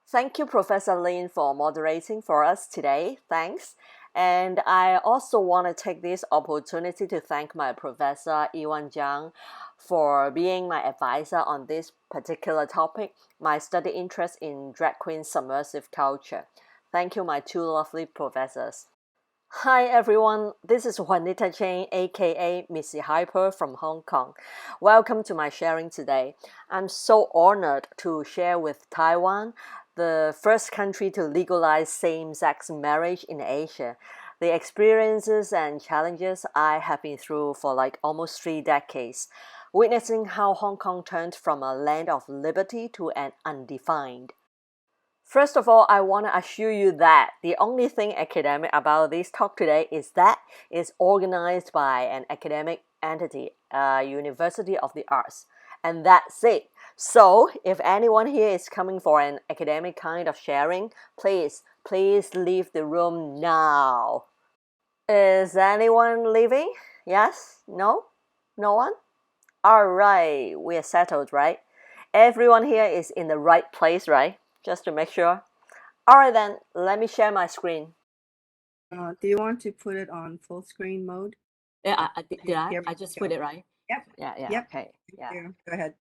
Thank you, Professor Lin, for moderating for us today. Thanks. And I also want to take this opportunity to thank my professor, Iwan Zhang, for being my advisor on this particular topic, my study interest in drag queen submersive culture. Thank you, my two lovely professors. Hi everyone, this is Juanita Cheng, aka Missy Hyper from Hong Kong. Welcome to my sharing today. I'm so honored to share with Taiwan, the first country to legalize same-sex marriage in Asia, the experiences and challenges I have been through for like almost 3 decades, witnessing how Hong Kong turned from a land of liberty to an undefined. First of all, I want to assure you that the only thing academic about this talk today is that it's organized by an academic entity, a University of the Arts, and that's it. So, if anyone here is coming for an academic kind of sharing, please leave the room now. Is anyone leaving? Yes? No? No one? Alright, we're settled, right? Everyone here is in the right place, right? Just to make sure. Alright then, let me share my screen. Do you want to put it on full screen mode? Yeah, I just put it, right? Yep. Yeah, yep. Okay. Yeah. Go ahead.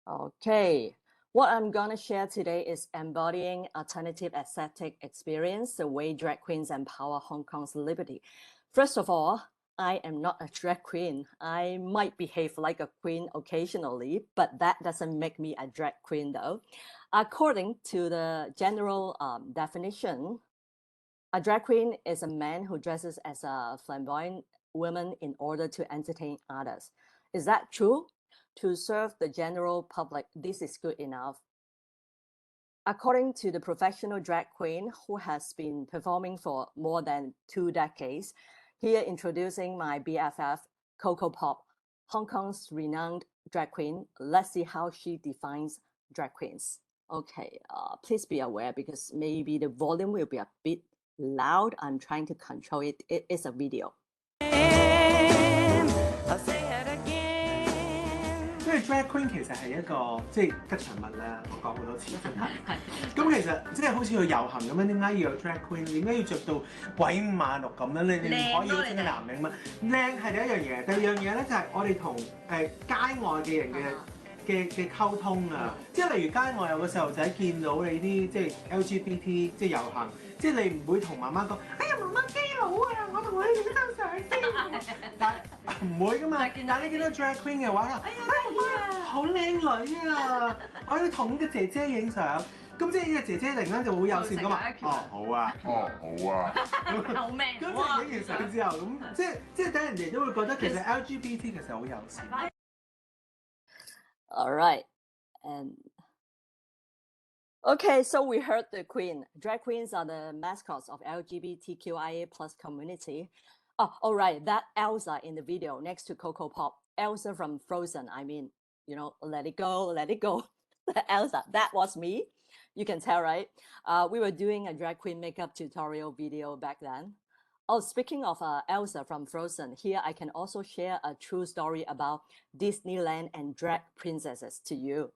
Okay. What I'm gonna share today is embodying alternative aesthetic experience, the way drag queens empower Hong Kong's liberty. First of all, I am not a drag queen. I might behave like a queen occasionally, but that doesn't make me a drag queen though. According to the general definition, a drag queen is a man who dresses as a flamboyant woman in order to entertain others. Is that true? To serve the general public, this is good enough. According to the professional drag queen who has been performing for more than 2 decades, here introducing my BFF, Coco Pop, Hong Kong's renowned drag queen. Let's see how she defines drag queens. Okay, please be aware because maybe the volume will be a bit loud. I'm trying to control it. It is a video. Drag queen 其實係一個吉祥物啦，我講好多次真係。咁其實即係好似去遊行咁樣，點解要有 drag queen？ 點解要着到鬼五馬六咁樣？你唔可以好似男人嘛？靚係第一樣嘢，第二樣嘢咧就係我哋同街外嘅人嘅溝通啊！即係例如街外有個細路仔見到你啲即係 LGBT 即係遊行，即係你唔會同媽媽講：哎呀，媽媽基佬啊，我同你影張相先。但係唔會噶嘛。但係你見到 drag queen 嘅話，哎呀，媽媽好靚女啊！我要同個姐姐影相。咁即係呢個姐姐突然間就會友善噶嘛。哦，好啊，哦，好啊。好 man！ 咁即係影完相之後，咁即係等人哋都會覺得其實 LGBT 其實好友善。All right, and okay, so we heard the queen. Drag queens are the mascots of LGBTQIA+ community. Oh, all right, that Elsa in the video next to Coco Pop, Elsa from Frozen. I mean, you know, let it go, let it go. Elsa, that was me. You can tell, right? We were doing a drag queen makeup tutorial video back then. Oh, speaking of Elsa from Frozen, here I can also share a true story about Disneyland and drag princesses to you.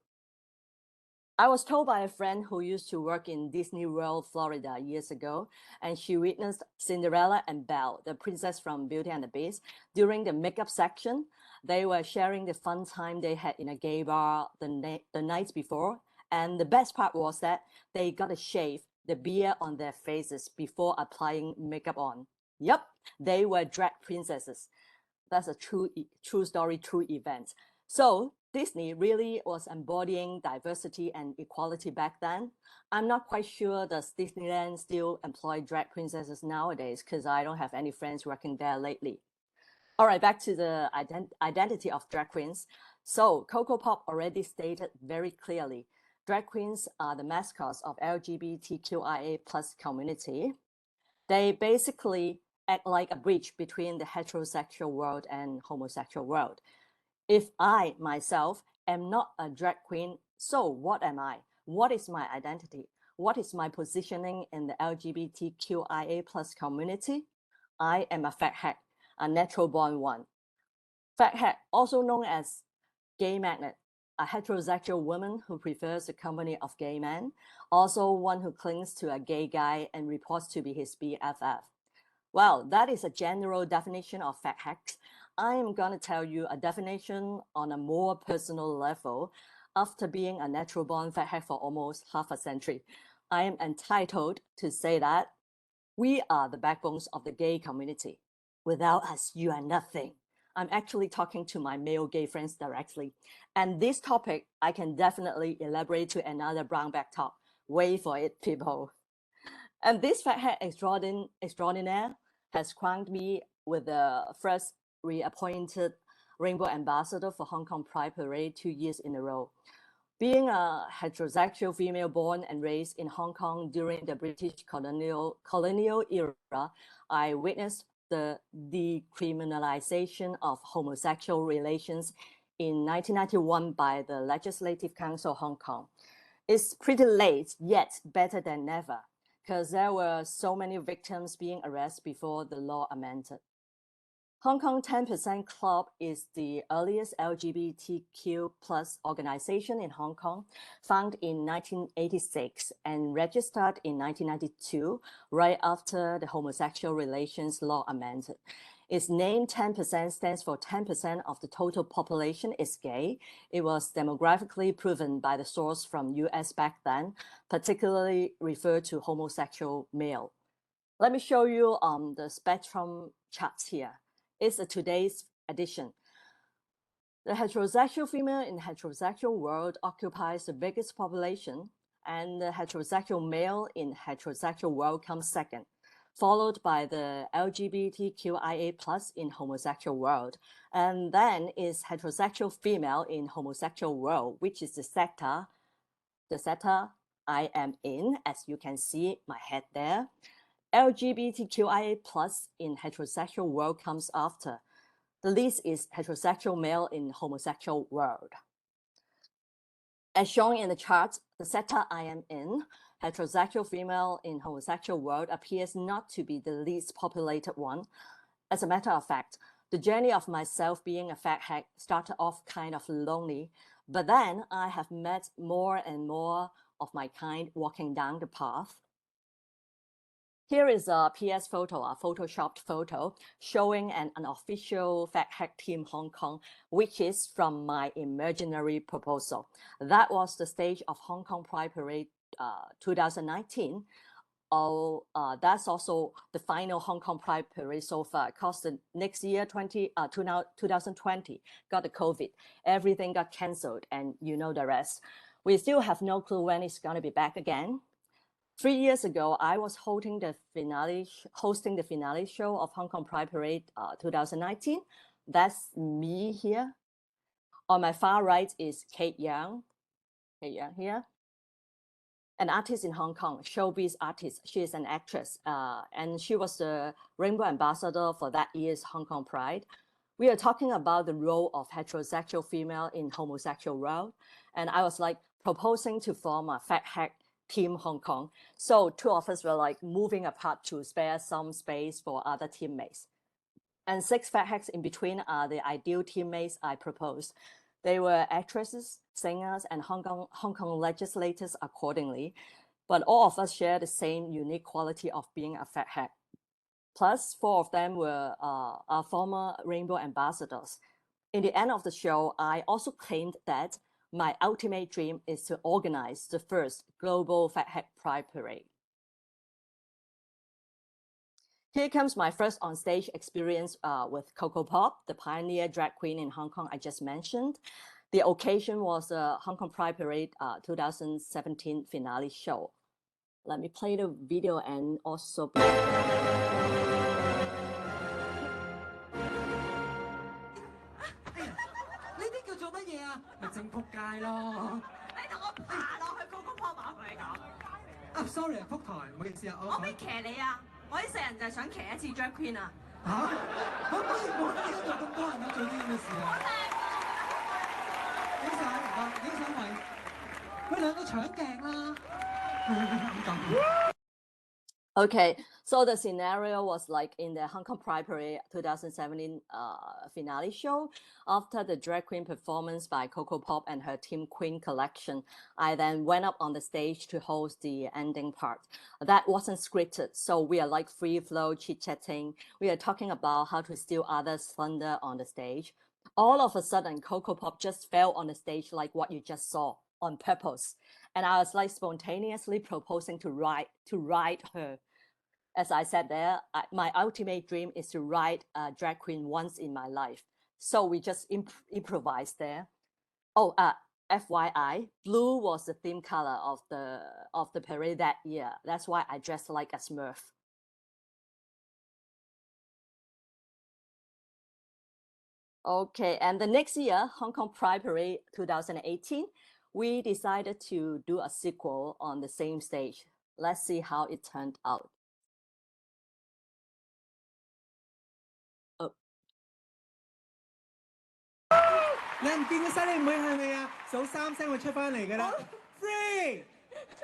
I was told by a friend who used to work in Disney World, Florida years ago, and she witnessed Cinderella and Belle, the princess from Beauty and the Beast, during the makeup section. They were sharing the fun time they had in a gay bar the night before, and the best part was that they got to shave the beard on their faces before applying makeup on. Yep, they were drag princesses. That's a true story, true event. So Disney really was embodying diversity and equality back then. I'm not quite sure does Disneyland still employ drag princesses nowadays because I don't have any friends working there lately. All right, back to the identity of drag queens. So Coco Pop already stated very clearly, drag queens are the mascots of LGBTQIA+ community. They basically act like a bridge between the heterosexual world and homosexual world. If I, myself, am not a drag queen, so what am I? What is my identity? What is my positioning in the LGBTQIA+ community? I am a fat hack, a natural born one. Fat hack, also known as gay magnet, a heterosexual woman who prefers the company of gay men, also one who clings to a gay guy and reports to be his BFF. Well, that is a general definition of fat hacks. I am going to tell you a definition on a more personal level. After being a natural-born fat hack for almost half a century, I am entitled to say that we are the backbones of the gay community. Without us, you are nothing. I'm actually talking to my male gay friends directly. And this topic, I can definitely elaborate to another brown bag talk. Wait for it, people. And this fat hat extraordinaire has crowned me with the first reappointed Rainbow Ambassador for Hong Kong Pride Parade 2 years in a row. Being a heterosexual female born and raised in Hong Kong during the British colonial era, I witnessed the decriminalization of homosexual relations in 1991 by the Legislative Council of Hong Kong. It's pretty late, yet better than never, because there were so many victims being arrested before the law amended. Hong Kong 10% Club is the earliest LGBTQ+ organization in Hong Kong, founded in 1986 and registered in 1992, right after the homosexual relations law amended. Its name 10% stands for 10% of the total population is gay. It was demographically proven by the source from US back then, particularly referred to homosexual male. Let me show you the spectrum charts here. It's today's edition. The heterosexual female in the heterosexual world occupies the biggest population, and the heterosexual male in heterosexual world comes second, followed by the LGBTQIA+ in homosexual world, and then is heterosexual female in homosexual world, which is the sector I am in, as you can see my head there. LGBTQIA+ in heterosexual world comes after. The least is heterosexual male in homosexual world. As shown in the chart, the sector I am in, heterosexual female in homosexual world, appears not to be the least populated one. As a matter of fact, the journey of myself being a fat hack started off kind of lonely, but then I have met more and more of my kind walking down the path. Here is a PS photo, a photoshopped photo, showing an unofficial fat hack team Hong Kong, which is from my imaginary proposal. That was the stage of Hong Kong Pride Parade 2019. That's also the final Hong Kong Pride Parade so far, because the next year, 2020, got the COVID. Everything got cancelled, and you know the rest. We still have no clue when it's going to be back again. 3 years ago, I was hosting the finale show of Hong Kong Pride Parade 2019. That's me here. On my far right is Kate Young here, an artist in Hong Kong, showbiz artist. She is an actress, and she was the Rainbow Ambassador for that year's Hong Kong Pride. We are talking about the role of heterosexual female in homosexual world, and I was like proposing to form a fat hack team Hong Kong. So 2 of us were like moving apart to spare some space for other teammates. And 6 fat hacks in between are the ideal teammates I proposed. They were actresses, singers, and Hong Kong legislators accordingly. But all of us share the same unique quality of being a fat hack. Plus, 4 of them were our former Rainbow Ambassadors. In the end of the show, I also claimed that my ultimate dream is to organize the first global Fat Hack Pride Parade. Here comes my first onstage experience with Coco Pop, the pioneer drag queen in Hong Kong I just mentioned. The occasion was the Hong Kong Pride Parade 2017 finale show. Let me play the video and also... sorry 覆台，唔好意思啊。我可以騎你啊！我一世人就係想騎一次 drag queen 啊！嚇？可唔可以冇呢度咁多人都做呢咁嘅事啊？影相唔該，影相位，佢兩個搶鏡啦！ Okay, so the scenario was like in the Hong Kong Pride Parade 2017 finale show. After the drag queen performance by Coco Pop and her Team Queen collection, I then went up on the stage to host the ending part. That wasn't scripted, so we are like free flow chit-chatting. We are talking about how to steal others' thunder on the stage. All of a sudden, Coco Pop just fell on the stage like what you just saw on purpose. And I was like spontaneously proposing to ride her. As I said there, my ultimate dream is to ride a drag queen once in my life. So we just improvised there. Oh, FYI, blue was the theme color of the parade that year. That's why I dressed like a Smurf. Okay, and the next year, Hong Kong Pride Parade 2018, we decided to do a sequel on the same stage. Let's see how it turned out. 你唔見個犀利妹係咪啊？數3聲會出翻嚟㗎啦。3、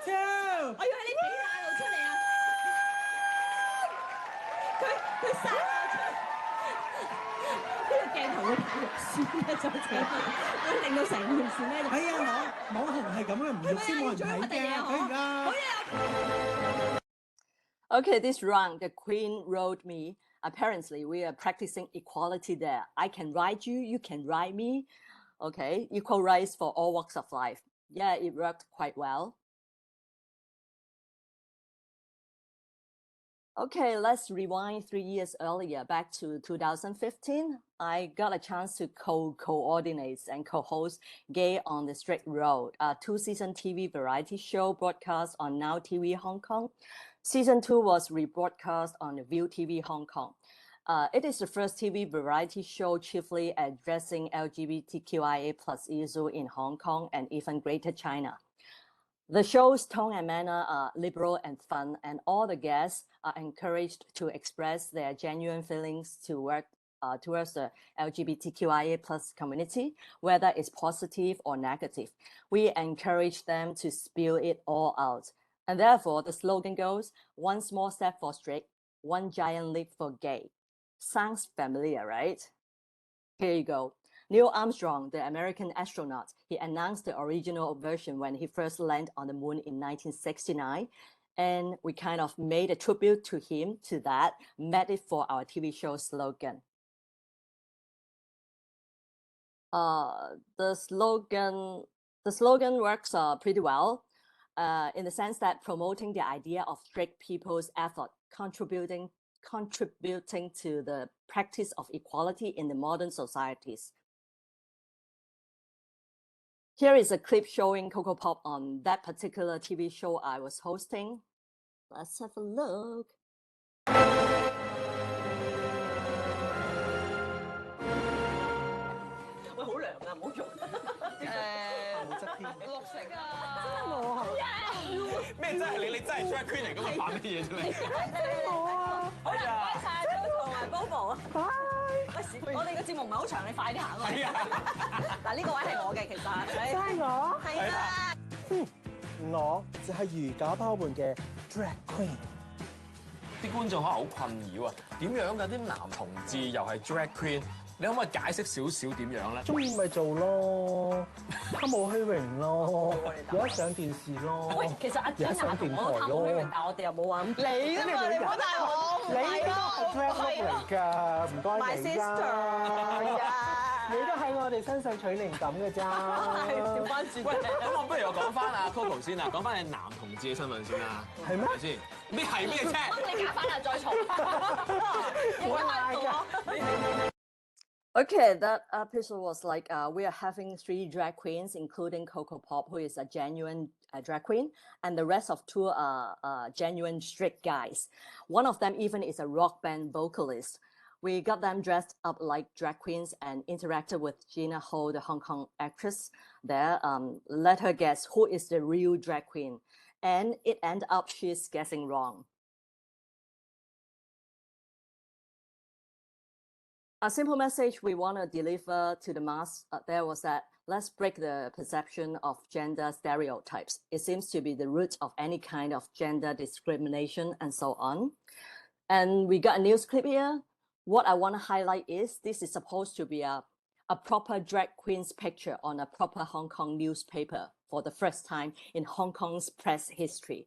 2，我要喺你幾大路出嚟啊！佢殺我出嚟，呢個鏡頭會太肉酸咧，就請會令到成件事咧。係啊，網紅係咁嘅，唔肉酸冇人睇嘅，可以㗎。Okay, this round, the queen rode me. Apparently, we are practicing equality there. I can ride you, you can ride me. Okay, equal rights for all walks of life. Yeah, it worked quite well. Okay, let's rewind 3 years earlier, back to 2015. I got a chance to coordinate and co-host Gay on the Straight Road, a 2-season TV variety show broadcast on Now TV Hong Kong. Season 2 was rebroadcast on View TV Hong Kong. It is the first TV variety show chiefly addressing LGBTQIA+ issue in Hong Kong and even Greater China. The show's tone and manner are liberal and fun, and all the guests are encouraged to express their genuine feelings towards the LGBTQIA+ community, whether it's positive or negative. We encourage them to spill it all out. And therefore, the slogan goes, one small step for straight, one giant leap for gay. Sounds familiar, right? Here you go. Neil Armstrong, the American astronaut, he announced the original version when he first landed on the moon in 1969. And we kind of made a tribute to him, to that, made it for our TV show slogan. The slogan works pretty well. In the sense that promoting the idea of straight people's effort, contributing to the practice of equality in the modern societies. Here is a clip showing Coco Pop on that particular TV show I was hosting. Let's have a look. 喂，好涼啊，唔好用。冇質添。綠色啊，真係冇啊！咩真係你真係 drag queen 嚟㗎嘛？扮乜嘢出嚟？冇啊！好啦，唔該晒 Coco 同埋 Bobo 啊！喂，我哋個節目唔係好長，你快啲行啦！嗱，呢個位係我嘅，其實真係我係啊！我就係如假包換嘅 drag queen。啲觀眾可能好困擾啊，點樣㗎？啲男同志又係 drag queen，你可唔可以解釋少少點樣咧？中意咪做咯，貪慕虛榮咯，有得上電視咯。喂，其實阿張亞同我都貪慕虛榮，但係我哋又冇話咁。你㗎嘛，你唔好帶我，你呢個係 drag look 嚟㗎，唔該你啦。你都喺我哋身上取靈感嘅咋。調翻轉。喂，咁我不如我講翻阿 Coco 先啊，講翻你男同志嘅身份先啦。係咩？先？咩係咩啫？幫你假翻啦，再重。Okay, that episode was like we are having 3 drag queens, including Coco Pop, who is a genuine drag queen, and the rest of 2 are genuine straight guys. One of them even is a rock band vocalist. We got them dressed up like drag queens and interacted with Gina Ho, the Hong Kong actress there. Let her guess who is the real drag queen. And it ended up she's guessing wrong. A simple message we want to deliver to the mass there was that let's break the perception of gender stereotypes. It seems to be the root of any kind of gender discrimination and so on. And we got a news clip here. What I want to highlight is this is supposed to be a proper drag queen's picture on a proper Hong Kong newspaper for the first time in Hong Kong's press history.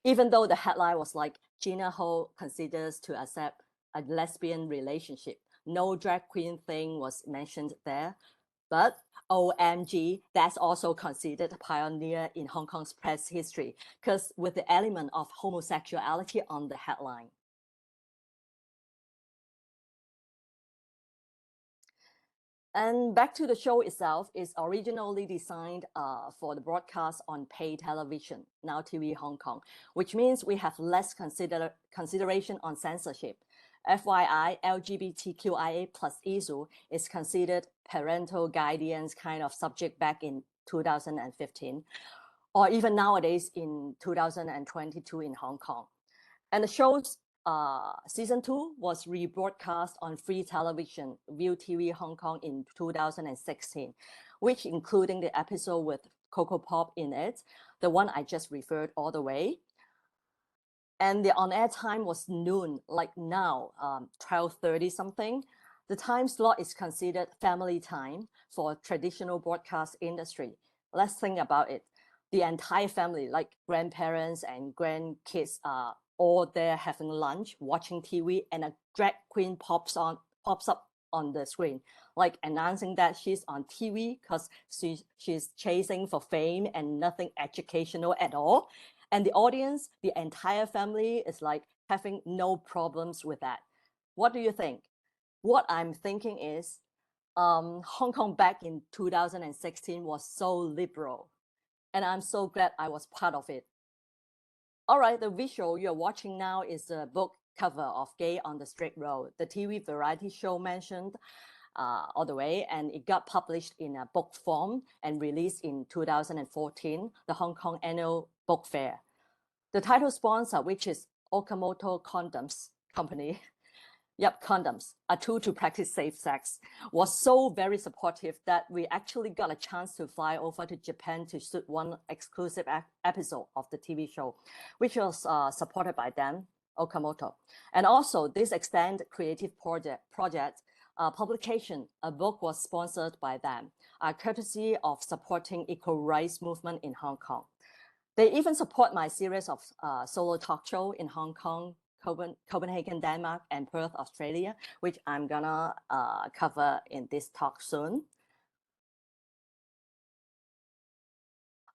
Even though the headline was like, Gina Ho considers to accept a lesbian relationship. No drag queen thing was mentioned there. But OMG, that's also considered a pioneer in Hong Kong's press history, because with the element of homosexuality on the headline. And back to the show itself, is originally designed for the broadcast on pay television, Now TV Hong Kong, which means we have less consideration on censorship. FYI, LGBTQIA+, is considered parental guidance kind of subject back in 2015, or even nowadays in 2022 in Hong Kong. And the show's season 2 was rebroadcast on free television, View TV Hong Kong in 2016, which including the episode with Coco Pop in it, the one I just referred all the way. And the on-air time was noon, like now, 12:30 something. The time slot is considered family time for traditional broadcast industry. Let's think about it. The entire family, like grandparents and grandkids, are all there having lunch, watching TV, and a drag queen pops up on the screen, like announcing that she's on TV because she's chasing for fame and nothing educational at all. And the audience, the entire family, is like having no problems with that. What do you think? What I'm thinking is Hong Kong back in 2016 was so liberal, and I'm so glad I was part of it. All right, the visual you're watching now is a book cover of Gay on the Straight Road, the TV variety show mentioned all the way, and it got published in a book form and released in 2014, the Hong Kong Annual Book Fair. The title sponsor, which is Okamoto Condoms Company, yep, condoms, a tool to practice safe sex, was so very supportive that we actually got a chance to fly over to Japan to shoot one exclusive episode of the TV show, which was supported by them, Okamoto. And also this extended creative project publication, a book was sponsored by them, courtesy of supporting equal rights movement in Hong Kong. They even support my series of solo talk show in Hong Kong, Copenhagen, Denmark, and Perth, Australia, which I'm gonna cover in this talk soon.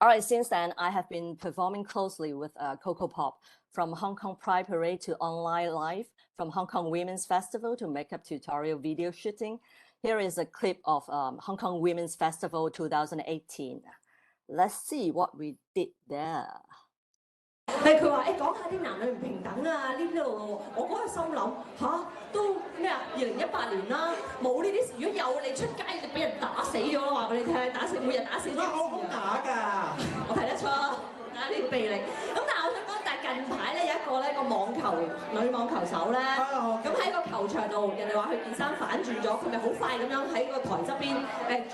All right, since then, I have been performing closely with Coco Pop, from Hong Kong Pride Parade to online live, from Hong Kong Women's Festival to makeup tutorial video shooting. Here is a clip of Hong Kong Women's Festival 2018. Let's see what we did there. 係佢話講下啲男女唔平等啊呢度，我嗰日心諗吓都咩啊？2018年啦，冇呢啲，如果有你出街就俾人打死咗啦，話俾你聽，打死每日打死咗。我好打㗎，我睇得出啊呢啲臂力。咁但係我想講，但係近排咧有一個咧個網球女網球手咧，咁喺個球場度，人哋話佢件衫反轉咗，佢咪好快咁樣喺個台側邊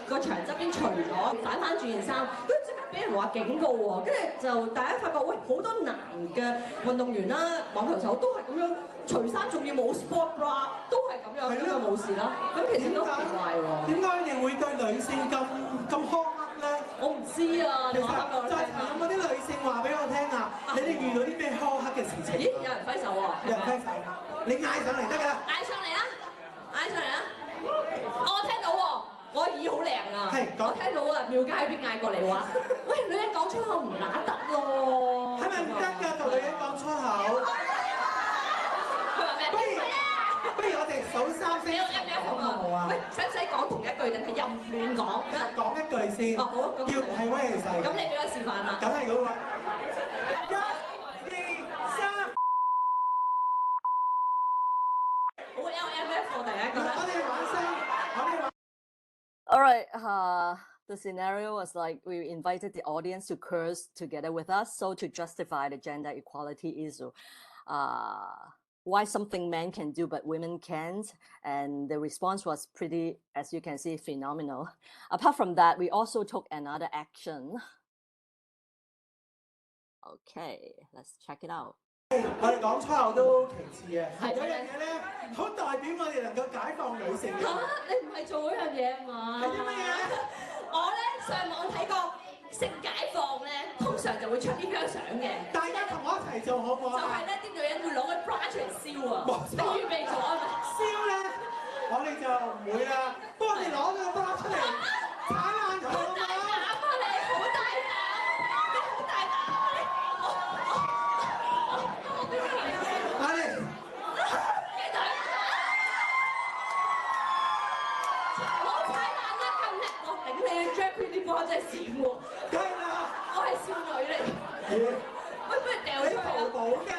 個牆側邊除咗反轉件衫，跟住即刻俾人話警告喎，跟住就大家發覺喂好多男嘅運動員啦，網球手都係咁樣除衫，仲要冇 sport bra， 都係咁樣，咁就冇事啦。咁其實都奇怪喎。點解你哋會對女性咁苛刻咧？我唔知啊，你話就係慘嗰啲女性話俾我聽啊！你哋遇到啲咩苛刻嘅事情？咦，有人揮手喎！有人揮手，你嗌上嚟得㗎啦！嗌上嚟啦！嗌上嚟啦！我聽到喎。我耳好靈啊！我聽到啊，廟街邊嗌過嚟話：喂，女人講粗口唔乸得咯！係咪唔得㗎？同女人講粗口？佢話咩？不如我哋數3聲好唔好啊？喂，使唔使講同一句定係任亂講？講一句先。哦，好，叫係威氣勢。咁你俾我示範啦。梗係嗰個。1、2、3。好 LMF 喎，第一個。我哋玩聲，我哋玩。All right, the scenario was like we invited the audience to curse together with us, so to justify the gender equality issue. why something men can do but women can't, and the response was pretty, as you can see, phenomenal. Apart from that, we also took another action. Okay, let's check it out. 我哋講粗口都其次嘅，有樣嘢咧，好代表我哋能夠解放女性嘅。你唔係做嗰樣嘢嘛？係啲乜嘢？我咧上網睇過性解放咧，通常就會出呢張相嘅。大家同我一齊做好唔好就係咧，啲女人會攞個 bra 出嚟燒啊！你預備咗啊？燒咧，我哋就唔會啦。不過我哋攞個 bra 出嚟，鏟爛佢好嘛？我真係閃喎，梗係啦，我係少女嚟。喂，不如掉出去啊！淘寶嘅，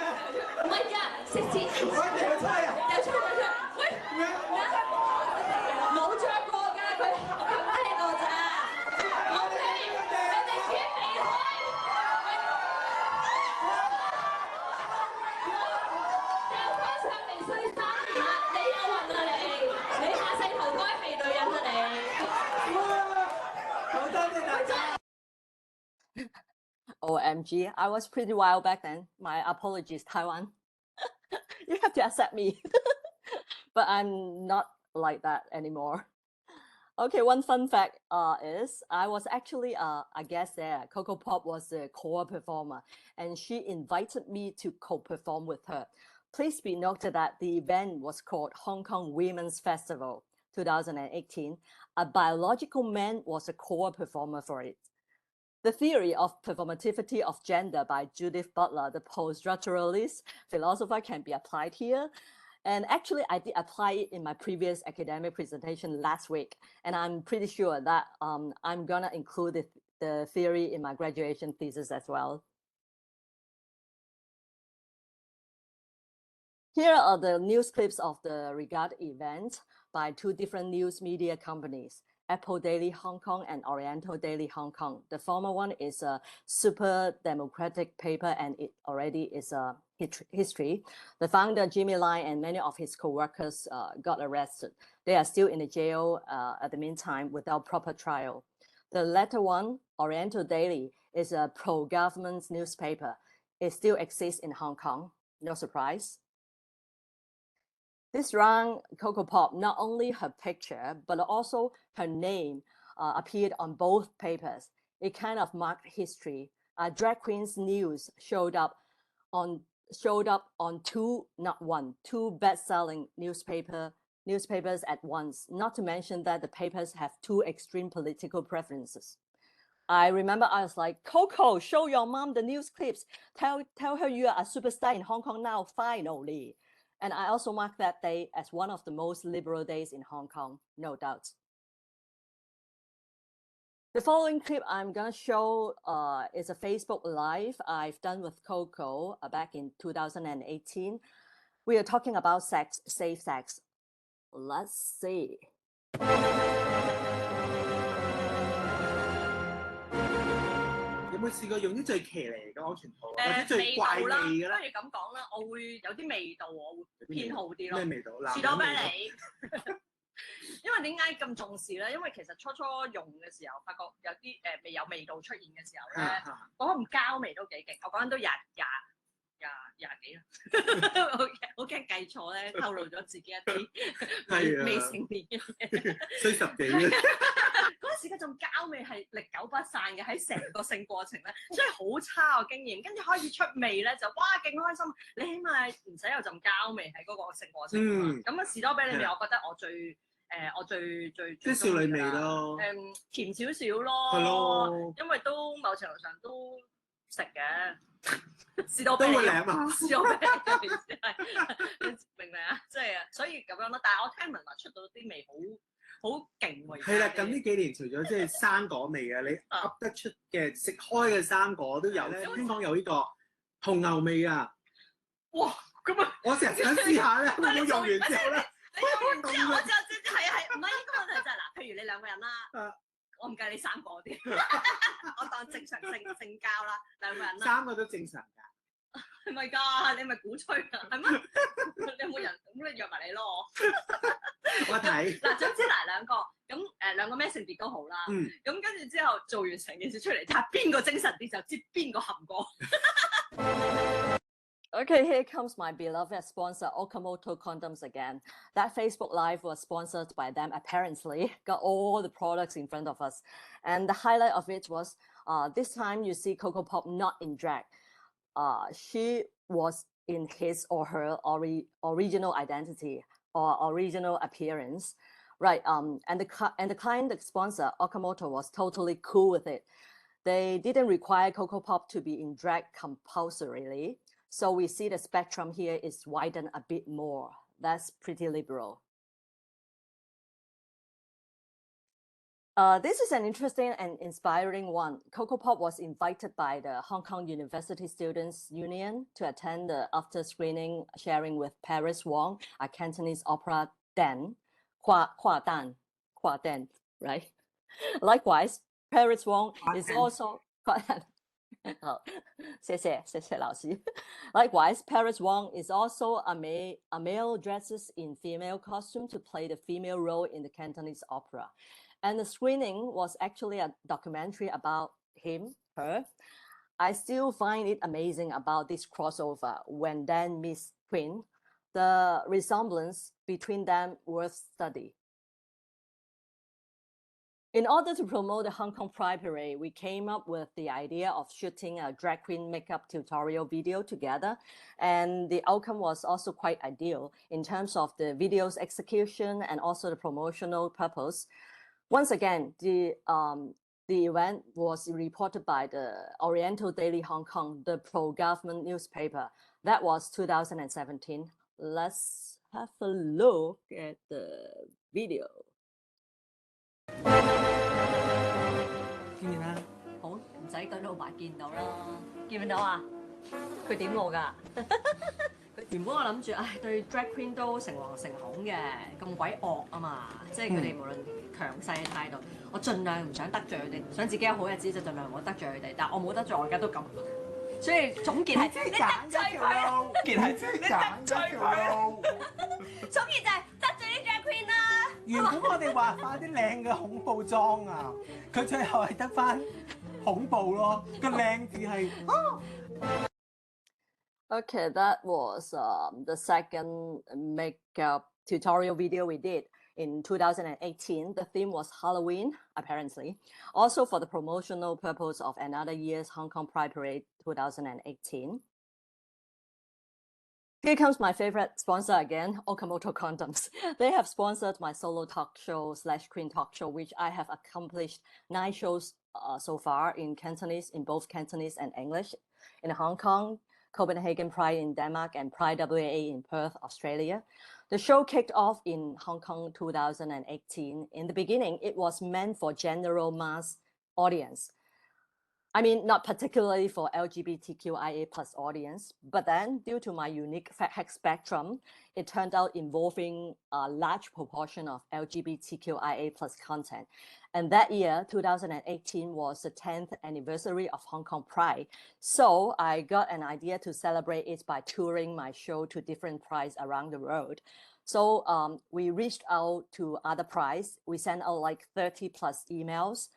唔係啊，食錢。喂，掉出去啊！掉出去，掉出去。喂，冇着過㗎，佢我冚喺度咋。OK，你哋請離開。掉翻上嚟衰衫，你有運啊你下世投胎係女人啊你。OMG, I was pretty wild back then. My apologies, Taiwan. You have to accept me. But I'm not like that anymore. Okay, one fun fact is I was actually a guest there. Coco Pop was the core performer, and she invited me to co-perform with her. Please be noted that the event was called Hong Kong Women's Festival 2018. A biological man was a core performer for it. The Theory of Performativity of Gender by Judith Butler, the post-structuralist philosopher, can be applied here. And actually, I did apply it in my previous academic presentation last week. And I'm pretty sure that I'm going to include the theory in my graduation thesis as well. Here are the news clips of the regard event by two different news media companies. Apple Daily Hong Kong and Oriental Daily Hong Kong. The former one is a super democratic paper and it already is a history. The founder, Jimmy Lai, and many of his co-workers got arrested. They are still in the jail at the meantime without proper trial. The latter one, Oriental Daily, is a pro-government newspaper. It still exists in Hong Kong. No surprise. This round, Coco Pop, not only her picture, but also her name appeared on both papers. It kind of marked history. Drag Queens News showed up on two best-selling newspapers at once, not to mention that the papers have two extreme political preferences. I remember I was like, Coco, show your mom the news clips. Tell her you are a superstar in Hong Kong now, finally. And I also mark that day as one of the most liberal days in Hong Kong, no doubt. The following clip I'm going to show is a Facebook Live I've done with Coco back in 2018. We are talking about sex, safe sex. Let's see. 有冇試過用啲最騎呢嘅安全套，或者最怪味嘅咧？不如咁講啦，我會有啲味道，我會偏好啲咯。咩味道？士多啤梨。因為點解咁重視咧？因為其實初用嘅時候，發覺有啲未有味道出現嘅時候咧，嗰陣膠味都幾勁。我講緊都廿幾啦，好驚計錯咧，透露咗自己一啲未成年嘅嘢。衰十幾咧。嗰陣時嗰種膠味係歷久不散嘅，喺成個性過程咧，真係好差個經驗。跟住開始出味咧，就哇勁開心！你起碼唔使有陣膠味喺嗰個性過程。咁啊士多啤梨味，我覺得我最啲少女味咯。甜少少咯。係咯。因為都某程度上都食嘅。士多啤梨都會舐啊！士多啤梨係明唔明啊？即係所以咁樣咯。但係我聽聞話出到啲味好勁喎。係啦，近呢幾年除咗即係生果味啊，你噏得出嘅食開嘅生果都有咧。香港有呢個紅牛味啊！哇！咁啊，我成日想試下咧，會唔會用完之後咧？你用完之後，我就係唔係呢個問題就係嗱，譬如你兩個人啦。我唔計你生果啲，我當正常性交啦，兩個人啦。三個都正常㗎。係咪㗎？你咪鼓吹㗎，係咩？你有冇人咁你約埋你咯？我睇嗱，總之嗱兩個咁兩個咩性別都好啦。咁跟住之後做完成件事出嚟，睇下邊個精神啲就知邊個含過。Okay, here comes my beloved sponsor, Okamoto Condoms again. That Facebook Live was sponsored by them, apparently. Got all the products in front of us. And the highlight of it was, this time you see Coco Pop not in drag. She was in his or her original identity or original appearance. Right, and the client, the sponsor, Okamoto, was totally cool with it. They didn't require Coco Pop to be in drag compulsorily. So we see the spectrum here is widened a bit more. That's pretty liberal. This is an interesting and inspiring one. Coco Pop was invited by the Hong Kong University Students Union to attend the after screening sharing with Paris Wong, a Cantonese opera Dan, Hua Dan, right? Likewise, Paris Wong is also Likewise, Paris Wong is also a male dresses in female costume to play the female role in the Cantonese opera. And the screening was actually a documentary about him, her. I still find it amazing about this crossover when Dan meets Queen. The resemblance between them worth study. In order to promote the Hong Kong Pride Parade, we came up with the idea of shooting a drag queen makeup tutorial video together. And the outcome was also quite ideal in terms of the video's execution and also the promotional purpose. Once again, the event was reported by the Oriental Daily Hong Kong, the pro-government newspaper. That was 2017. Let's have a look at the video. 見唔見啊？好，唔使對老埋見到啦，見唔見到啊？佢點我㗎？原本我諗住，對 drag queen 都誠惶誠恐嘅，咁鬼惡啊嘛，即係佢哋無論強勢嘅態度，我盡量唔想得罪佢哋，想自己有好日子就盡量唔好得罪佢哋，但我冇得罪，我而家都咁，所以總結係你得罪佢，結係即係揀咗佢。總結就係得罪啲 drag queen 啦。原本我哋話化啲靚嘅恐怖妝啊，佢最後係得返恐怖咯，個靚字係。Okay, that was the second makeup tutorial video we did in 2018. The theme was Halloween, apparently. Also for the promotional purpose of another year's Hong Kong Pride Parade 2018. Here comes my favorite sponsor again, Okamoto Condoms. They have sponsored my solo talk show / Queen talk show, which I have accomplished 9 shows so far in Cantonese, in both Cantonese and English, in Hong Kong, Copenhagen Pride in Denmark, and Pride WA in Perth, Australia. The show kicked off in Hong Kong 2018. In the beginning, it was meant for general mass audience. I mean, not particularly for LGBTQIA+ audience, but then due to my unique hex spectrum, it turned out involving a large proportion of LGBTQIA+ content. And that year, 2018, was the 10th anniversary of Hong Kong Pride. So I got an idea to celebrate it by touring my show to different prides around the world. So we reached out to other prides. We sent out like 30+ emails.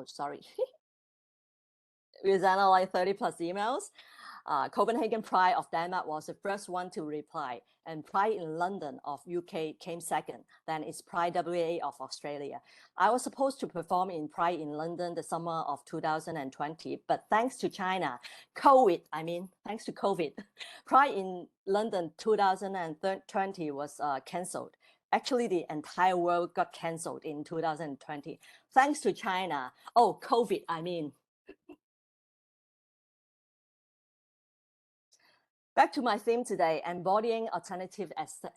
Sorry. We sent out like 30+ emails. Copenhagen Pride of Denmark was the first one to reply, and Pride in London of UK came second. Then it's Pride WA of Australia. I was supposed to perform in Pride in London the summer of 2020, but thanks to China, thanks to COVID, Pride in London 2020 was cancelled. Actually, the entire world got cancelled in 2020. Thanks to China. Oh, COVID, Back to my theme today, embodying alternative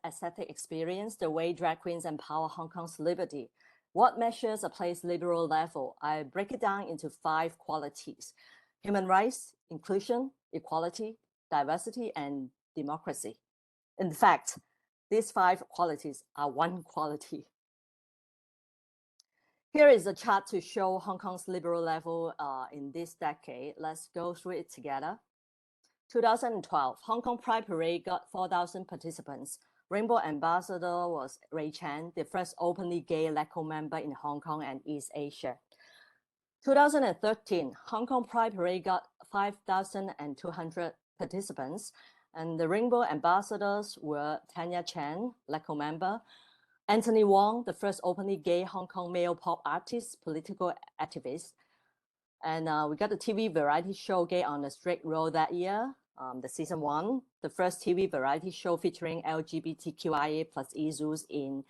aesthetic experience, the way drag queens empower Hong Kong's liberty. What measures a place liberal level? I break it down into 5 qualities: human rights, inclusion, equality, diversity, and democracy. In fact, these 5 qualities are one quality. Here is a chart to show Hong Kong's liberal level in this decade. Let's go through it together. 2012, Hong Kong Pride Parade got 4,000 participants. Rainbow Ambassador was Ray Chan, the first openly gay LECO member in Hong Kong and East Asia. 2013, Hong Kong Pride Parade got 5,200 participants, and the Rainbow Ambassadors were Tanya Chan, LECO member, Anthony Wong, the first openly gay Hong Kong male pop artist, political activist. And we got the TV variety show Gay on the Straight Road that year, the season 1, the first TV variety show featuring LGBTQIA+ issues in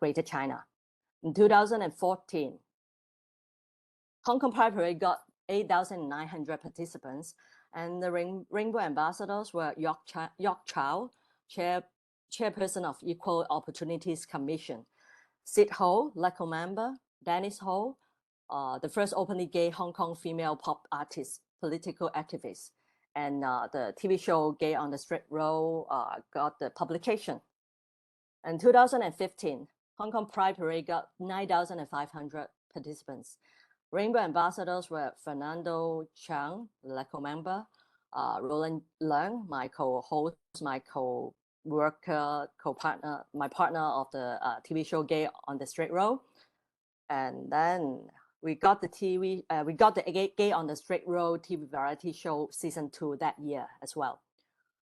Greater China. In 2014, Hong Kong Pride Parade got 8,900 participants, and the Rainbow Ambassadors were York Chow, Chairperson of Equal Opportunities Commission, Sid Ho, LECO member, Dennis Ho, the first openly gay Hong Kong female pop artist, political activist, and the TV show Gay on the Straight Road got the publication. In 2015, Hong Kong Pride Parade got 9,500 participants. Rainbow Ambassadors were Fernando Chang, LECO member, Roland Leung, my co-host, my co-worker, co-partner, my partner of the TV show Gay on the Straight Road. And then we got the Gay on the Straight Road TV variety show season 2 that year as well.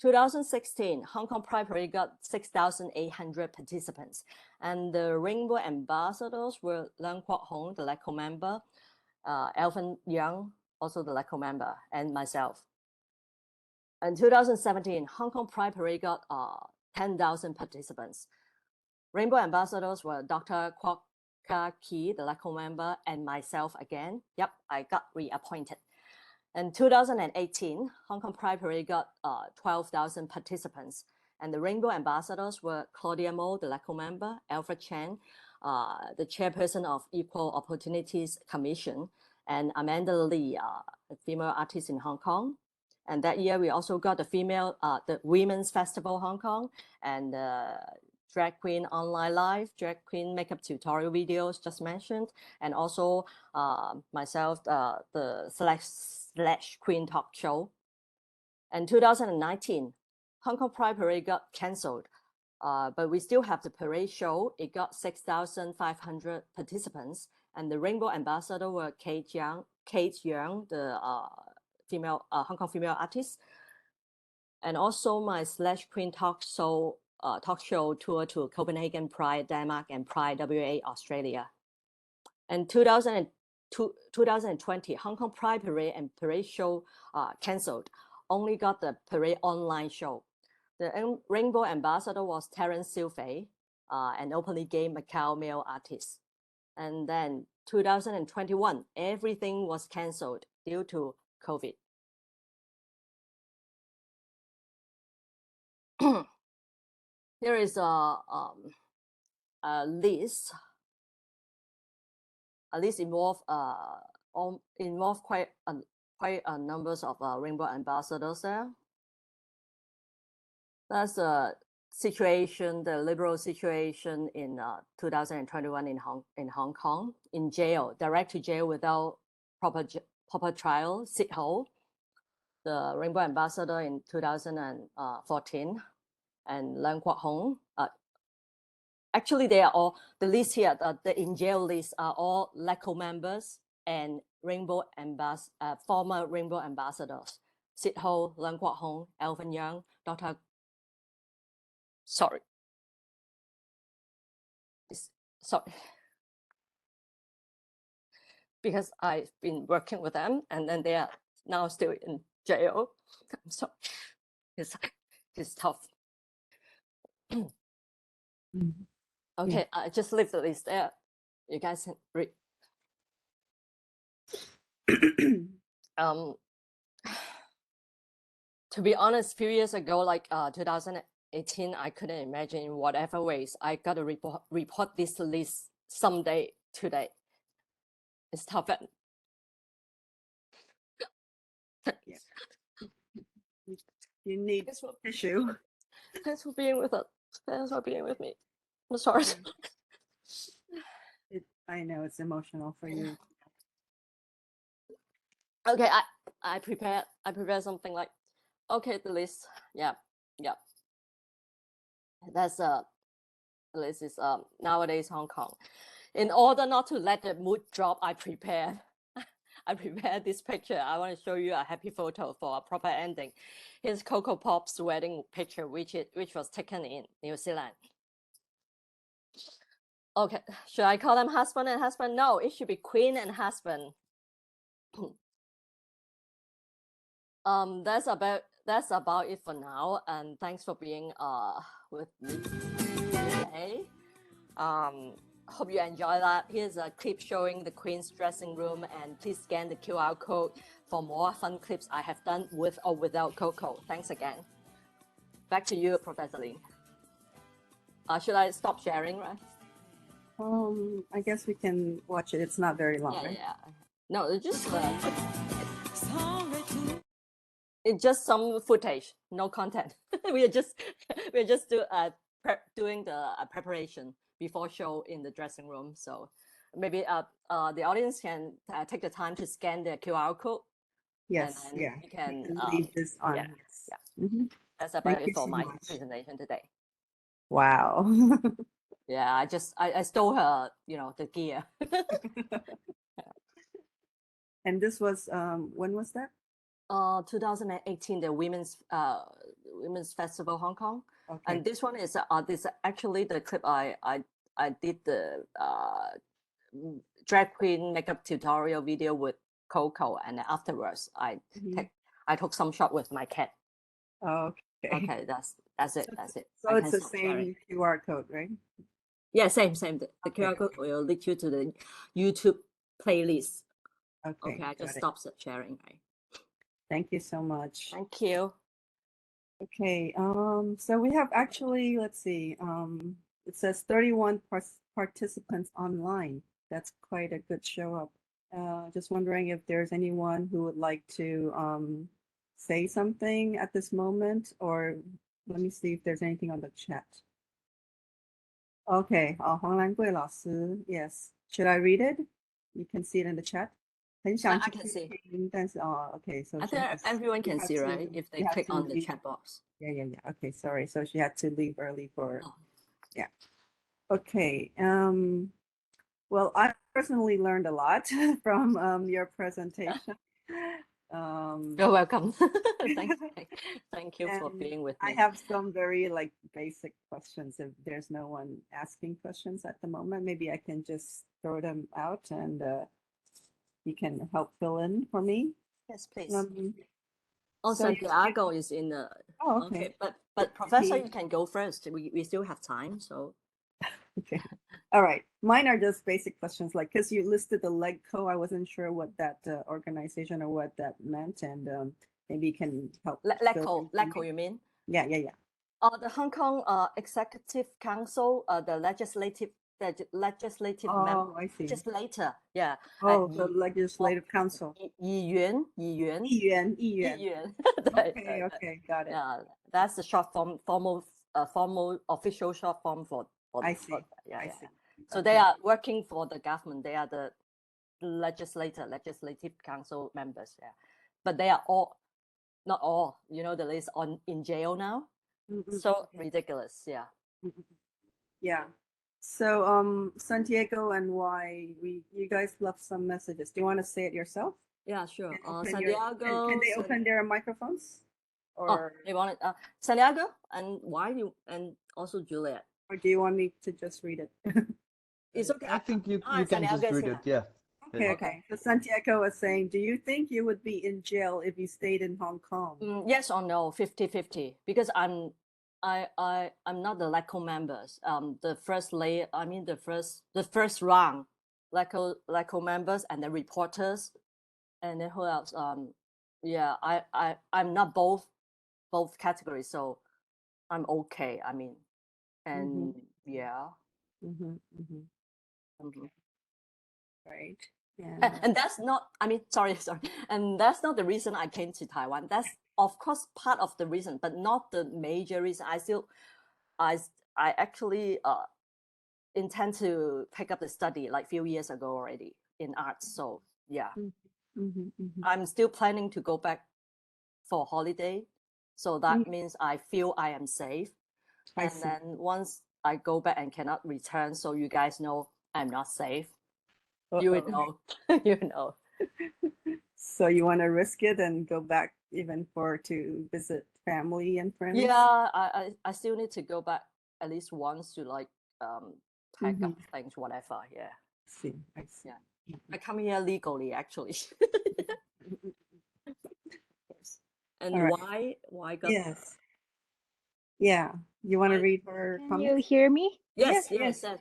2016, Hong Kong Pride Parade got 6,800 participants, and the Rainbow Ambassadors were Leung Kwok Hong, the LECO member, Alvin Young, also the LECO member, and myself. In 2017, Hong Kong Pride Parade got 10,000 participants. Rainbow Ambassadors were Dr. Kwok Ka-ki, the LECO member, and myself again. Yep, I got reappointed. In 2018, Hong Kong Pride Parade got 12,000 participants, and the Rainbow Ambassadors were Claudia Mo, the LECO member, Alfred Chan, the chairperson of Equal Opportunities Commission, and Amanda Lee, a female artist in Hong Kong. And that year, we also got the Women's Festival Hong Kong, and Drag Queen Online Live, Drag Queen makeup tutorial videos just mentioned, and also myself, the Slash Queen talk show. In 2019, Hong Kong Pride Parade got cancelled, but we still have the parade show. It got 6,500 participants, and the Rainbow Ambassador were Kate Young, the female Hong Kong female artist, and also my Slash Queen talk show tour to Copenhagen Pride Denmark and Pride WA Australia. In 2020, Hong Kong Pride Parade and parade show cancelled. Only got the parade online show. The Rainbow Ambassador was Terence Silvey, an openly gay Macau male artist. And then 2021, everything was cancelled due to COVID. Here is a list. A list involved quite a numbers of Rainbow Ambassadors there. That's the situation, the liberal situation in 2021 in Hong Kong, in jail, direct to jail without proper trial. Sid Ho, the Rainbow Ambassador in 2014, and Leung Kwok Hong. Actually, they are all, the list here, the in jail list are all LECO members and former Rainbow Ambassadors. Sid Ho, Leung Kwok Hong, Alvin Young, sorry, because I've been working with them and then they are now still in jail. I'm sorry, it's tough. Okay, I just leave the list there. You guys can read. To be honest, a few years ago, like 2018, I couldn't imagine in whatever ways I got to report this list someday today. It's tough. Yeah. You need tissue. Thanks for being with us. Thanks for being with me. I'm sorry. I know it's emotional for you. Okay, I prepared something like, okay, the list. Yeah. That's the list is nowadays Hong Kong. In order not to let the mood drop, I prepared this picture. I want to show you a happy photo for a proper ending. Here's Coco Pop's wedding picture, which was taken in New Zealand. Okay, should I call them husband and husband? No, it should be queen and husband. That's about it for now, and thanks for being with me today. Hope you enjoy that. Here's a clip showing the Queen's dressing room, and please scan the QR code for more fun clips I have done with or without Coco. Thanks again. Back to you, Professor Lin. Should I stop sharing, right? I guess we can watch it. It's not very long, right? Yeah. No, it's just it's just some footage, no content. we're just doing the preparation before show in the dressing room. So maybe the audience can take the time to scan the QR code. Yes, and yeah. You can leave this on. Yeah. Yes. Mm-hmm. That's about Thank it you for so my much. presentation today. Wow. Yeah, I stole her, the gear. And this was when was that? 2018, the Women's Festival Hong Kong. Okay. And this one is this actually the clip I did the drag queen makeup tutorial video with Coco, and afterwards I took some shot with my cat. Okay. Okay, that's it. So it's the same QR code, right? Yeah, same. The QR code will lead you to the YouTube playlist. Okay, I just stopped sharing. Right? Thank you so much. Thank you. Okay, so we have actually, let's see, it says 31 participants online. That's quite a good show up. Just wondering if there's anyone who would like to say something at this moment, or let me see if there's anything on the chat. Okay, Huang Langui 老师, yes. Should I read it? You can see it in the chat. I can see. Okay, so I think everyone can see, right? If they click on the chat box. Yeah. Okay, sorry. So she had to leave early for, yeah. Okay. Well, I personally learned a lot from your presentation. You're welcome. Thank you for being with me. I have some very basic questions. If there's no one asking questions at the moment, maybe I can just throw them out and you can help fill in for me. Yes, please. So Santiago is in the. Oh, okay. But Professor, you can go first. We still have time, so. Okay. All right. Mine are just basic questions, because you listed the LegCo. I wasn't sure what that organization or what that meant, and maybe you can help. LegCo, you mean? Yeah. The Hong Kong Executive Council, the legislative member. I see. Legislator, yeah. Oh, the Legislative Council. 议员. Okay, got it. Yeah, that's the short form, formal official short form for. I see. Yeah. So they are working for the government. They are the legislative council members. Yeah, but they are not all. The list in jail now. So ridiculous. Yeah. Yeah. So Santiago and why you guys left some messages. Do you want to say it yourself? Yeah, sure. Santiago. Can they open their microphones? Or they want it. Santiago and why and also Juliet. Or do you want me to just read it? It's okay. I think you can just read it. Yeah. Okay. So Santiago was saying, do you think you would be in jail if you stayed in Hong Kong? Yes or no, 50-50. Because I'm not the LegCo members. The first round LegCo members and the reporters, and then who else? Yeah, I'm not both categories, so I'm okay. And yeah. Right. And that's not. Sorry. And that's not the reason I came to Taiwan. That's of course part of the reason, but not the major reason. I actually intend to pick up the study like few years ago already in arts. So yeah, I'm still planning to go back for holiday. So that means I feel I am safe. And then once I go back and cannot return, so you guys know I'm not safe. You will know. You know. So you want to risk it and go back even to visit family and friends? Yeah, I still need to go back at least once to like pack up things, whatever. Yeah. I see. Yeah. I come here legally actually. And right. why got Yes. Yeah. You want to read her Can comments? you hear me? Yes,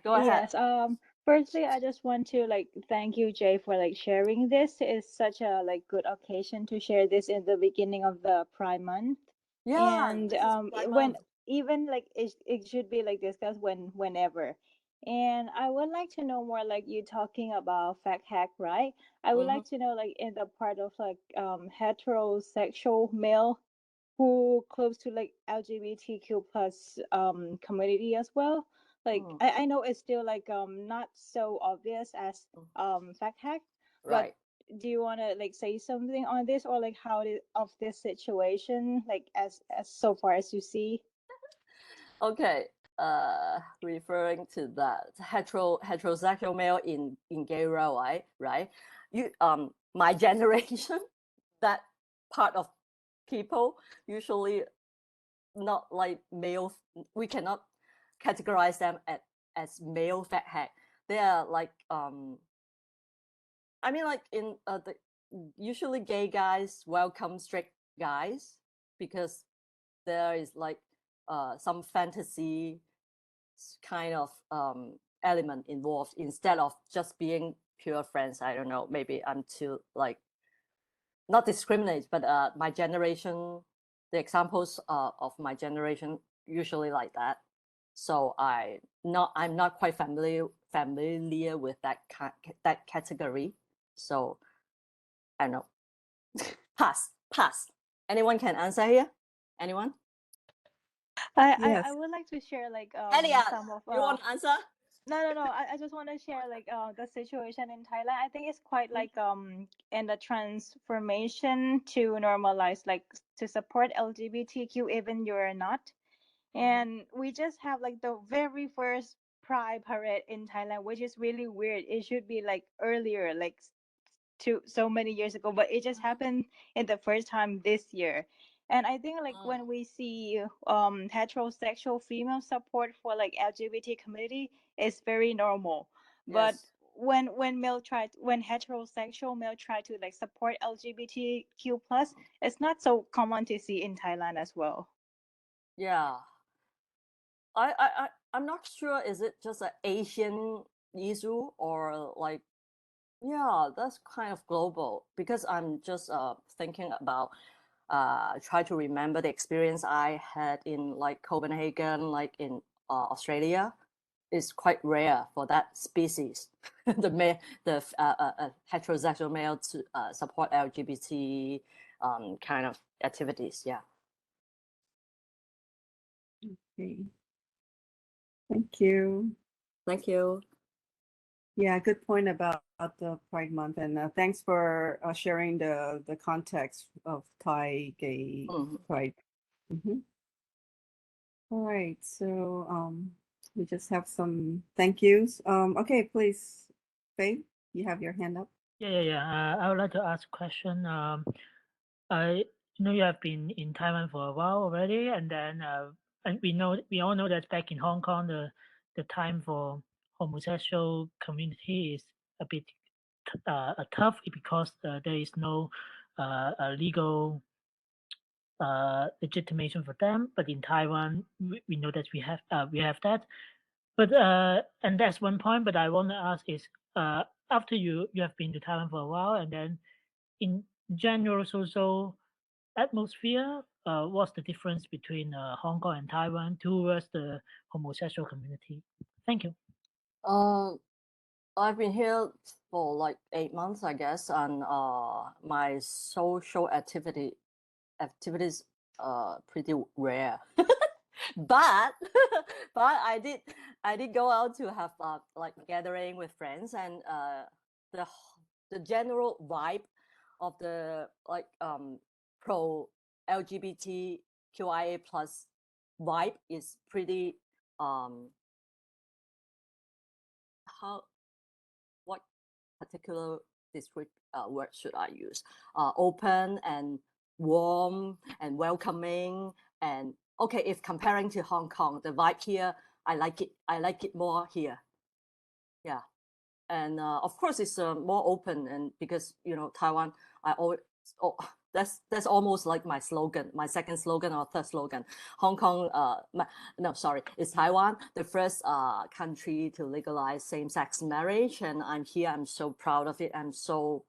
go ahead. Yes. Firstly, I just want to like thank you, Jay, for like sharing this. It's such a like good occasion to share this in the beginning of the Pride Month. Yeah. And this is Pride when Month. even like it should be like discussed whenever. And I would like to know more like you talking about fact hack, right? I would like to know like in the part of like heterosexual male who close to like LGBTQ plus community as well. Like I know it's still like not so obvious as fact hack, Right. but do you want to like say something on this or like how of this situation like as so far as you see? Okay. Referring to that heterosexual male in gay role, right? You my generation, that part of people usually not like male. We cannot categorize them as male fat hack. They are like I mean like in usually gay guys welcome straight guys because there is like some fantasy kind of element involved instead of just being pure friends. I don't know, maybe I'm too like not discriminate, but my generation, the examples of my generation usually like that. So I'm not quite familiar with that category. So I don't know. Pass. Anyone can answer here? Anyone? I would like to share like Elia, some of you want to answer? No. I just want to share like the situation in Thailand. I think it's quite like in the transformation to normalize like to support LGBTQ even you're not. And we just have like the very first Pride parade in Thailand, which is really weird. It should be like earlier, like so many years ago, but it just happened in the first time this year. And I think like when we see heterosexual female support for like LGBT community, it's very normal. But Yes. when heterosexual male try to like support LGBTQ plus, it's not so common to see in Thailand as well. Yeah. I'm not sure, is it just an Asian issue or like, yeah, that's kind of global because I'm just thinking about try to remember the experience I had in like Copenhagen, like in Australia. It's quite rare for that species, the heterosexual male to support LGBT kind of activities. Yeah. Okay. Thank you. Thank you. Yeah, good point about the Pride Month, and thanks for sharing the context of Thai gay Pride. All right, so we just have some thank yous. Okay, please, Faye, you have your hand up. Yeah. I would like to ask a question. I know you have been in Taiwan for a while already, and then and we all know that back in Hong Kong, the time for homosexual community is a bit tough because there is no legal legitimation for them. But in Taiwan, we know that we have that. But and that's one point. But I want to ask is after you have been to Taiwan for a while, and then in general social atmosphere, what's the difference between Hong Kong and Taiwan towards the homosexual community? Thank you. I've been here for like 8 months, I guess, and my social activities pretty rare. but but I did go out to have like gathering with friends, and the general vibe of the like pro LGBTQIA+ vibe is pretty what particular word should I use? Open and warm and welcoming, and okay, if comparing to Hong Kong, the vibe here, I like it more here. Yeah. And of course it's more open, and because Taiwan, I always that's almost like my slogan, my second slogan or third slogan. Hong Kong, no, sorry, it's Taiwan, the first country to legalize same-sex marriage, and I'm here. I'm so proud of it. I'm so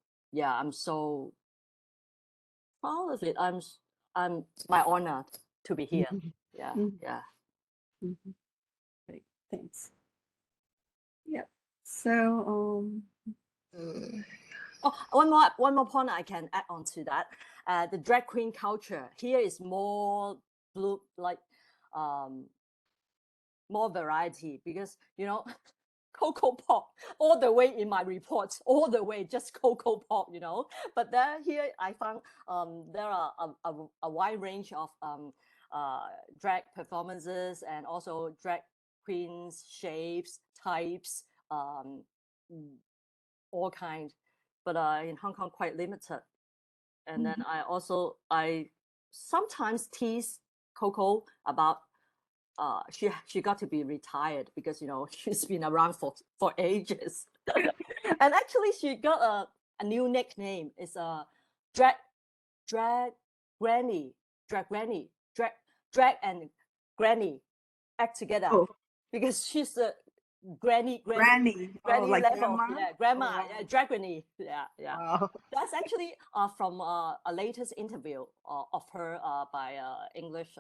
proud of it. I'm my honor to be here. Yeah, yeah. Great, thanks. Yep. So one more point I can add on to that. The drag queen culture here is more more variety, because Coco Pop all the way in my reports, all the way just Coco Pop, But then here I found there are a wide range of drag performances, and also drag queens, shapes, types, all kinds. But in Hong Kong, quite limited. And then I sometimes tease Coco about she got to be retired, because she's been around for ages. And actually she got a new nickname. It's a drag and granny act together. Because she's a granny like level. grandma? Yeah, grandma. Wow. Yeah, drag granny. Yeah. Wow. That's actually from a latest interview of her by English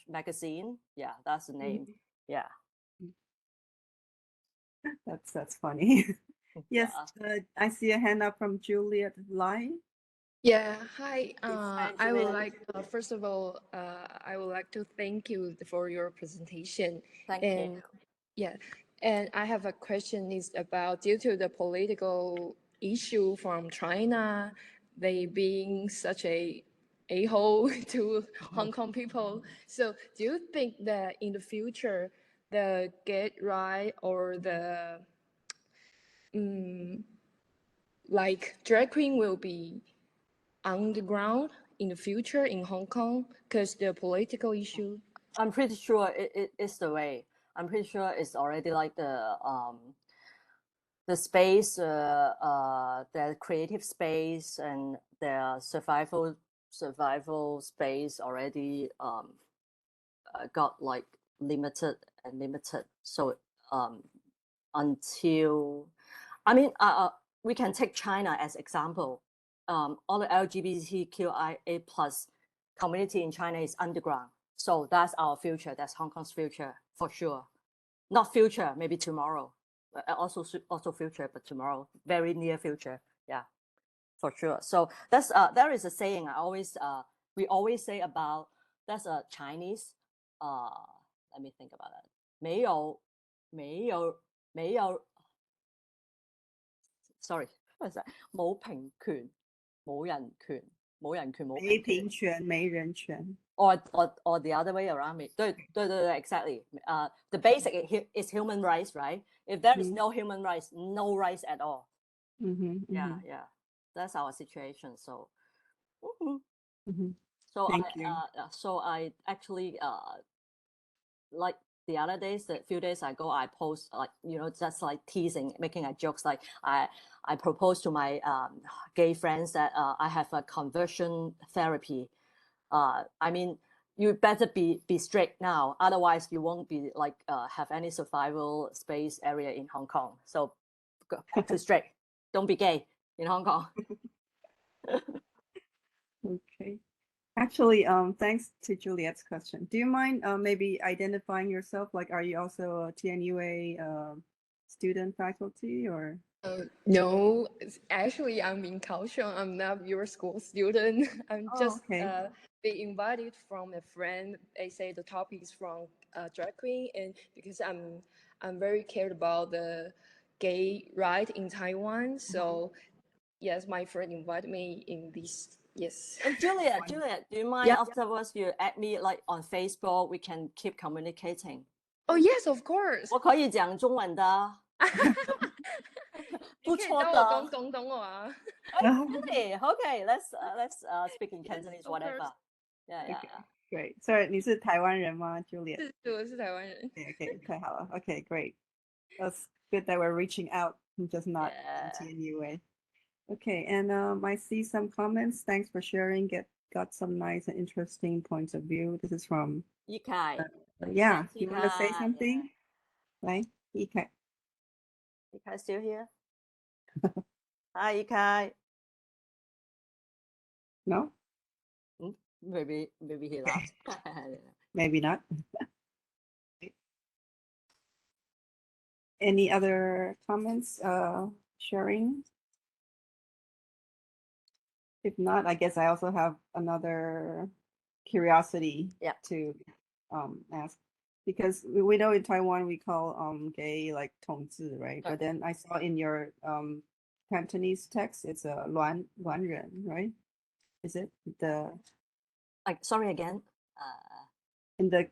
magazine. Yeah, that's the name. Yeah. That's funny. Yes, I see a hand up from Juliet Lai. Yeah, hi. Hi, I would Juliet. like, first of all, I would like to thank you for your presentation. Thank and you. yeah, and I have a question is about, due to the political issue from China, they being such a-hole to Hong Kong people. So do you think that in the future, the gay right or the like drag queen will be underground in the future in Hong Kong because the political issue? I'm pretty sure it is the way. I'm pretty sure it's already like the space, the creative space, and their survival space already got like limited. So until, I mean, we can take China as example. All the LGBTQIA+ community in China is underground. So that's our future. That's Hong Kong's future for sure. Not future, maybe tomorrow. Also future, but tomorrow, very near future. Yeah, for sure. So that's there is a saying we always say about, that's a Chinese. Let me think about that. 没有 sorry, what is that? 冇平權，冇人權，冇人權，冇没平權。平权，没人权。Or the other way around. 对 exactly. The basic is human rights, right? If there is no human rights, no rights at all. Yeah. That's our situation. So, so I actually like the other days, a few days ago, I post like just like teasing, making a jokes like I proposed to my gay friends that I have a conversion therapy. I mean, you better be straight now, otherwise you won't be like have any survival space area in Hong Kong. So back to straight. Don't be gay in Hong Kong. Okay. Actually, thanks to Juliet's question. Do you mind maybe identifying yourself? Like, are you also a TNUA student, faculty, or? No, actually, I'm in Kaohsiung. I'm not your school student. I'm just be invited from a friend. They say the topic is from drag queen, and because I'm very cared about the gay right in Taiwan, so yes, my friend invited me in this. Yes. And Juliet, do you mind afterwards you add me like on Facebook? We can keep communicating. Oh yes, of course. 我可以讲中文的。不错的。你可以教我讲广东话啊。Really? Okay, let's speak in Cantonese, whatever. Yeah. Great. Sorry, 你是台湾人吗 Juliet? 是，我是台湾人。Okay, 太好了。Okay, great. That's good that we're reaching out, just not in any way. Okay, and I see some comments. Thanks for sharing. Got some nice and interesting points of view. This is from Yikai. Yeah, you want to say something? Right? Yikai. Yikai still here? Hi, Yikai. No? Maybe he left. Maybe not. Any other comments, sharing? If not, I guess I also have another curiosity to ask, because we know in Taiwan we call gay like 同志, right? But then I saw in your Cantonese text it's a 乱人, right? Is it the like sorry again? In the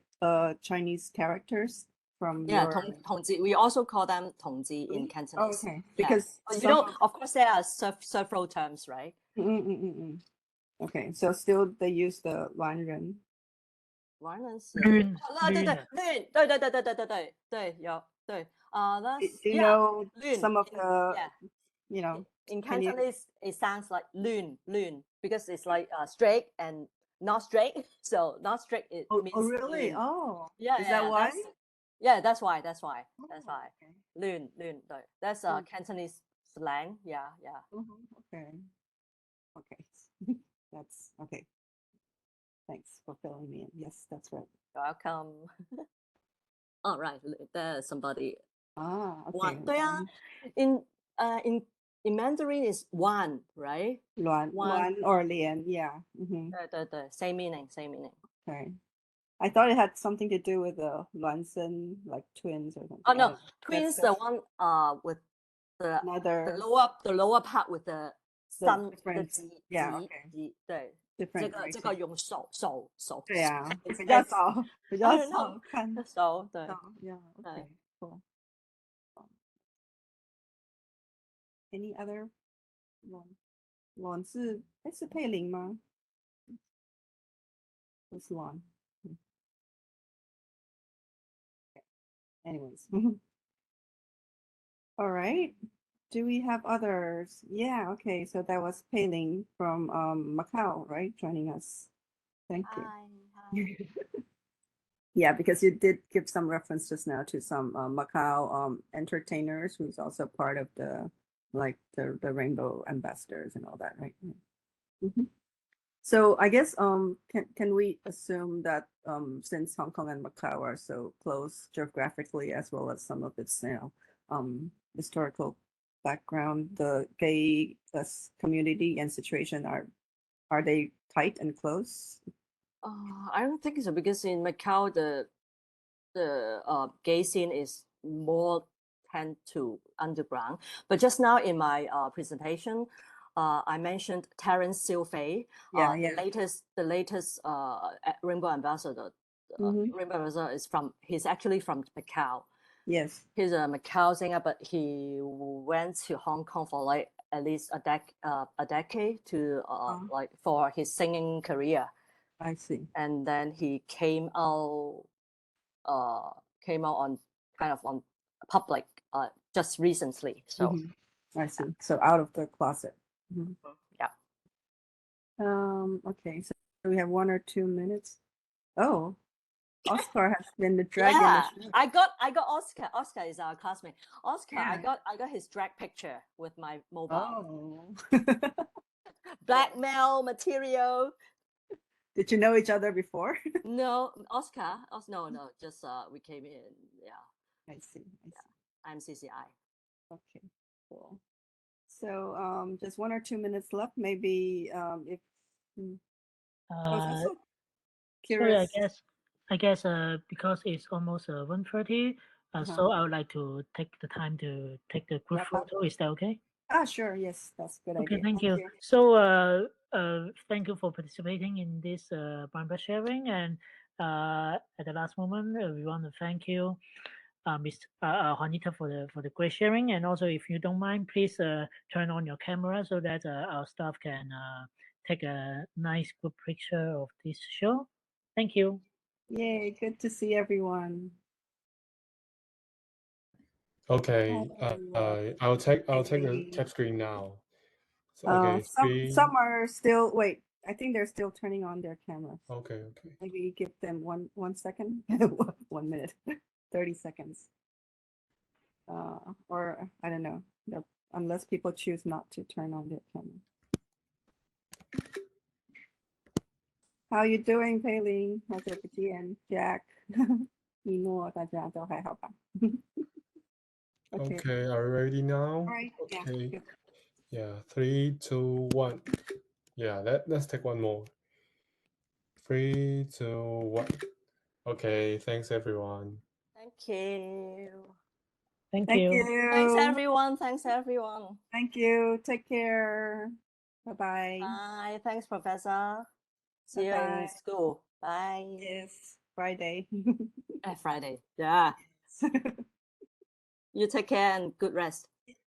Chinese characters from同志, we also call them 同志 in Cantonese. Okay, because you know, of course there are several terms, right? Okay, so still they use the 乱人. 乱人是绿对有对 Do you know some of the you know in Cantonese it sounds like 亂 because it's like straight and not straight, so not straight it means really 亂. oh yeah is that why that's why 亂對 that's Cantonese slang. yeah okay that's okay. Thanks for filling me in. Yes, that's right. Welcome. All right, there's somebody. Okay. 对啊 in Mandarin is one, right? 乱 or 连 yeah. 对 same meaning. Okay. I thought it had something to do with the 孪生, like twins or something. Oh no, twins the one with the lower part with the sun. Yeah, okay. 对 Different. 这个用手对啊，比较少看手对 yeah okay cool. Any other 卵是配零吗？不是卵。Anyways. All right. Do we have others? Yeah, okay. So that was Pei Ling from Macau, right? Joining us. Thank you. Hi. Yeah, because you did give some reference just now to some Macau entertainers who's also part of the the Rainbow Ambassadors and all that, right? So I guess can we assume that since Hong Kong and Macau are so close geographically as well as some of its historical background, the gay community and situation are they tight and close? I don't think so, because in Macau the gay scene is more tend to underground. But just now in my presentation, I mentioned Terence Silfei, the latest Rainbow Ambassador. Rainbow Ambassador he's actually from Macau. Yes, he's a Macau singer, but he went to Hong Kong for like at least a decade to like for his singing career. I see. And then he came out on kind of on public just recently. So I see. So out of the closet. Yeah. Okay. So we have 1 or 2 minutes. Oh. Oscar has been the drag in the show. I got Oscar. Oscar is our classmate. Oscar, Yeah. I got his drag picture with my mobile. Oh. Blackmail material. Did you know each other before? No, Oscar. No. Just we came in. Yeah. I see. IMCCI. Okay. Cool. So just 1 or 2 minutes left. Maybe if I was also Sorry, I curious. guess because it's almost 1:30, so I would like to take the time to take the group Wrap up. photo. Is that okay? Sure. Yes, that's a good Okay, idea. thank you. So, thank you for participating in this brown bag sharing. And at the last moment, we want to thank you, Miss Juanita, for the great sharing. And also, if you don't mind, please turn on your camera so that our staff can take a nice group picture of this show. Thank you. Yay, good to see everyone. Okay, I'll take the cap screen now. So, okay, Some are still, wait, I think they're still turning on their cameras. Okay. Maybe give them one second, 1 minute, 30 seconds. Or I don't know, unless people choose not to turn on their camera. How you doing, Peiling? How's everybody? And Jack, 尼诺，大家都还好吧？ Okay, are you ready now? All right. Okay. Yeah, 3, 2, 1. Yeah, let's take one more. 3, 2, 1. Okay, thanks everyone. Thank you. Thank Thank you. you. Thanks everyone. Thanks everyone. Thank you. Take care. Bye-bye. Bye. Thanks, Professor. See you Bye-bye. in school. Bye. Yes, Friday. Friday. Yeah. You take care and good rest.